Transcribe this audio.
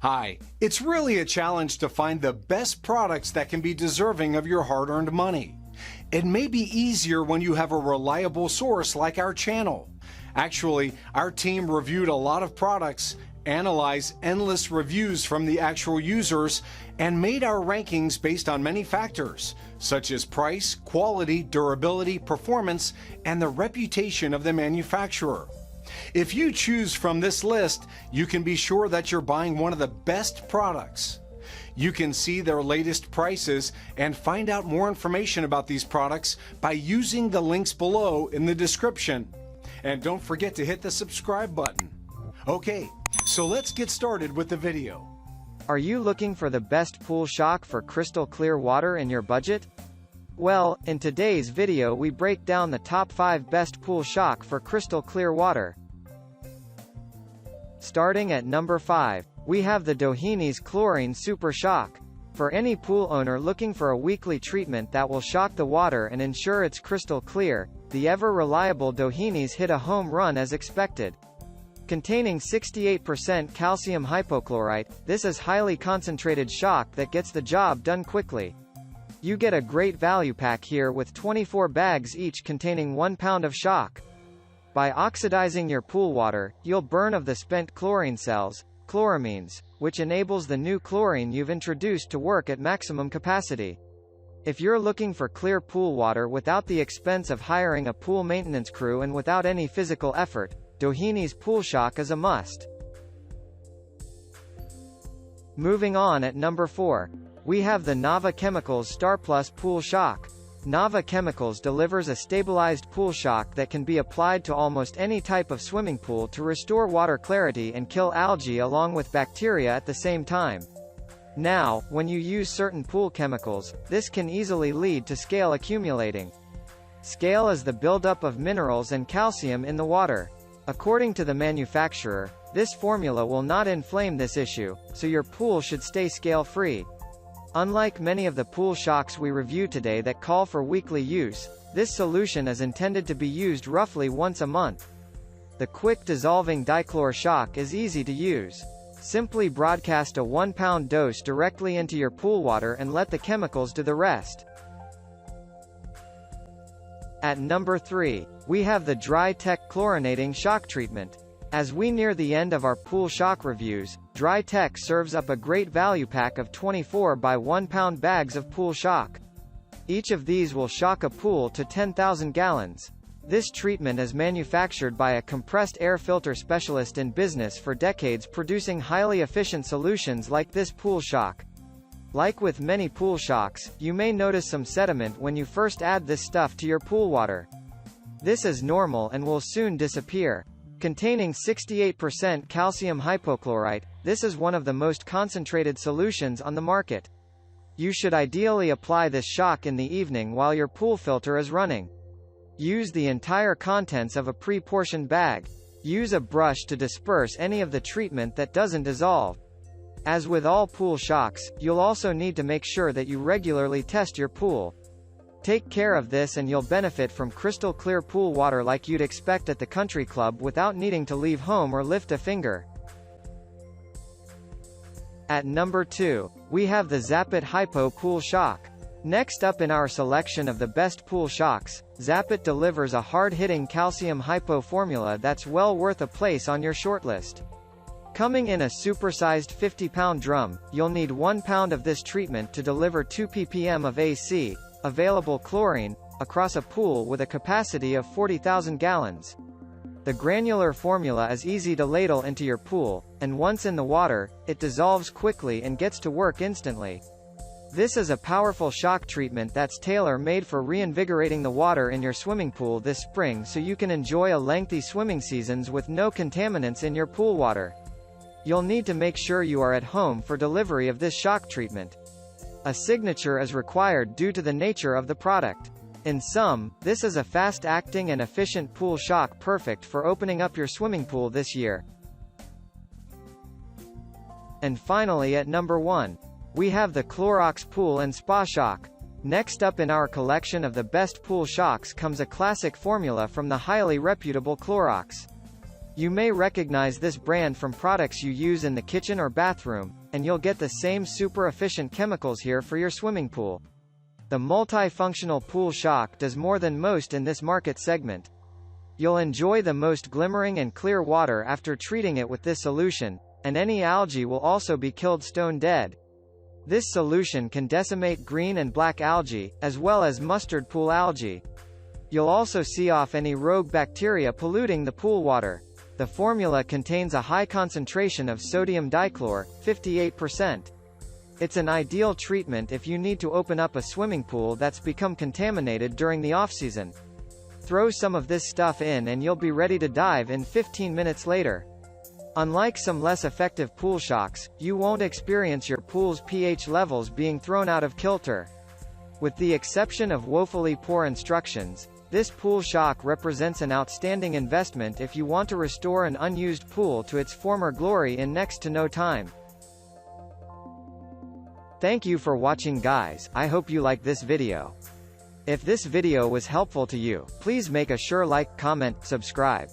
Hi, it's really a challenge to find the best products that can be deserving of your hard-earned money. It may be easier when you have a reliable source like our channel. Actually, our team reviewed a lot of products, analyzed endless reviews from the actual users, and made our rankings based on many factors, such as price, quality, durability, performance, and the reputation of the manufacturer. If you choose from this list, you can be sure that you're buying one of the best products. You can see their latest prices and find out more information about these products by using the links below in the description. And don't forget to hit the subscribe button. Okay, so let's get started with the video. Are you looking for the best pool shock for crystal clear water in your budget? Well, in today's video we break down the top 5 best pool shock for crystal clear water. Starting at number 5, we have the Dohenys Chlorine Super Shock. For any pool owner looking for a weekly treatment that will shock the water and ensure it's crystal clear, the ever-reliable Dohenys hit a home run as expected. Containing 68% calcium hypochlorite, this is highly concentrated shock that gets the job done quickly. You get a great value pack here with 24 bags each containing 1 pound of shock. By oxidizing your pool water, you'll burn of the spent chlorine cells, chloramines, which enables the new chlorine you've introduced to work at maximum capacity. If you're looking for clear pool water without the expense of hiring a pool maintenance crew and without any physical effort, Doheny's Pool Shock is a must. Moving on at number 4, we have the Nava Chemicals StarPlus Pool Shock. Nava Chemicals delivers a stabilized pool shock that can be applied to almost any type of swimming pool to restore water clarity and kill algae along with bacteria at the same time. Now, when you use certain pool chemicals, this can easily lead to scale accumulating. Scale is the buildup of minerals and calcium in the water. According to the manufacturer, this formula will not inflame this issue, so your pool should stay scale-free. Unlike many of the pool shocks we review today that call for weekly use, this solution is intended to be used roughly once a month. The quick dissolving dichlor shock is easy to use. Simply broadcast a 1 pound dose directly into your pool water and let the chemicals do the rest. At number 3, we have the DryTec Chlorinating Shock Treatment. As we near the end of our pool shock reviews, DryTech serves up a great value pack of 24 by 1 pound bags of pool shock. Each of these will shock a pool to 10,000 gallons. This treatment is manufactured by a compressed air filter specialist in business for decades, producing highly efficient solutions like this pool shock. Like with many pool shocks, you may notice some sediment when you first add this stuff to your pool water. This is normal and will soon disappear. Containing 68% calcium hypochlorite, this is one of the most concentrated solutions on the market. You should ideally apply this shock in the evening while your pool filter is running. Use the entire contents of a pre-portioned bag. Use a brush to disperse any of the treatment that doesn't dissolve. As with all pool shocks, you'll also need to make sure that you regularly test your pool. Take care of this and you'll benefit from crystal clear pool water like you'd expect at the country club without needing to leave home or lift a finger. At number 2, we have the Zapit Hypo Pool Shock. Next up in our selection of the best pool shocks, Zapit delivers a hard-hitting calcium hypo formula that's well worth a place on your shortlist. Coming in a supersized 50-pound drum, you'll need 1 pound of this treatment to deliver 2 ppm of AC, available chlorine, across a pool with a capacity of 40,000 gallons. The granular formula is easy to ladle into your pool, and once in the water, it dissolves quickly and gets to work instantly. This is a powerful shock treatment that's tailor-made for reinvigorating the water in your swimming pool this spring so you can enjoy a lengthy swimming seasons with no contaminants in your pool water. You'll need to make sure you are at home for delivery of this shock treatment. A signature is required due to the nature of the product. In sum, this is a fast-acting and efficient pool shock perfect for opening up your swimming pool this year. And finally at number 1, we have the Clorox Pool and Spa Shock. Next up in our collection of the best pool shocks comes a classic formula from the highly reputable Clorox. You may recognize this brand from products you use in the kitchen or bathroom, and you'll get the same super efficient chemicals here for your swimming pool. The multifunctional pool shock does more than most in this market segment. You'll enjoy the most glimmering and clear water after treating it with this solution, and any algae will also be killed stone dead. This solution can decimate green and black algae, as well as mustard pool algae. You'll also see off any rogue bacteria polluting the pool water. The formula contains a high concentration of sodium dichlor, 58%. It's an ideal treatment if you need to open up a swimming pool that's become contaminated during the off-season. Throw some of this stuff in and you'll be ready to dive in 15 minutes later. Unlike some less effective pool shocks, you won't experience your pool's pH levels being thrown out of kilter. With the exception of woefully poor instructions, this pool shock represents an outstanding investment if you want to restore an unused pool to its former glory in next to no time. Thank you for watching, guys. I hope you liked this video. If this video was helpful to you, please make a sure like, comment, subscribe.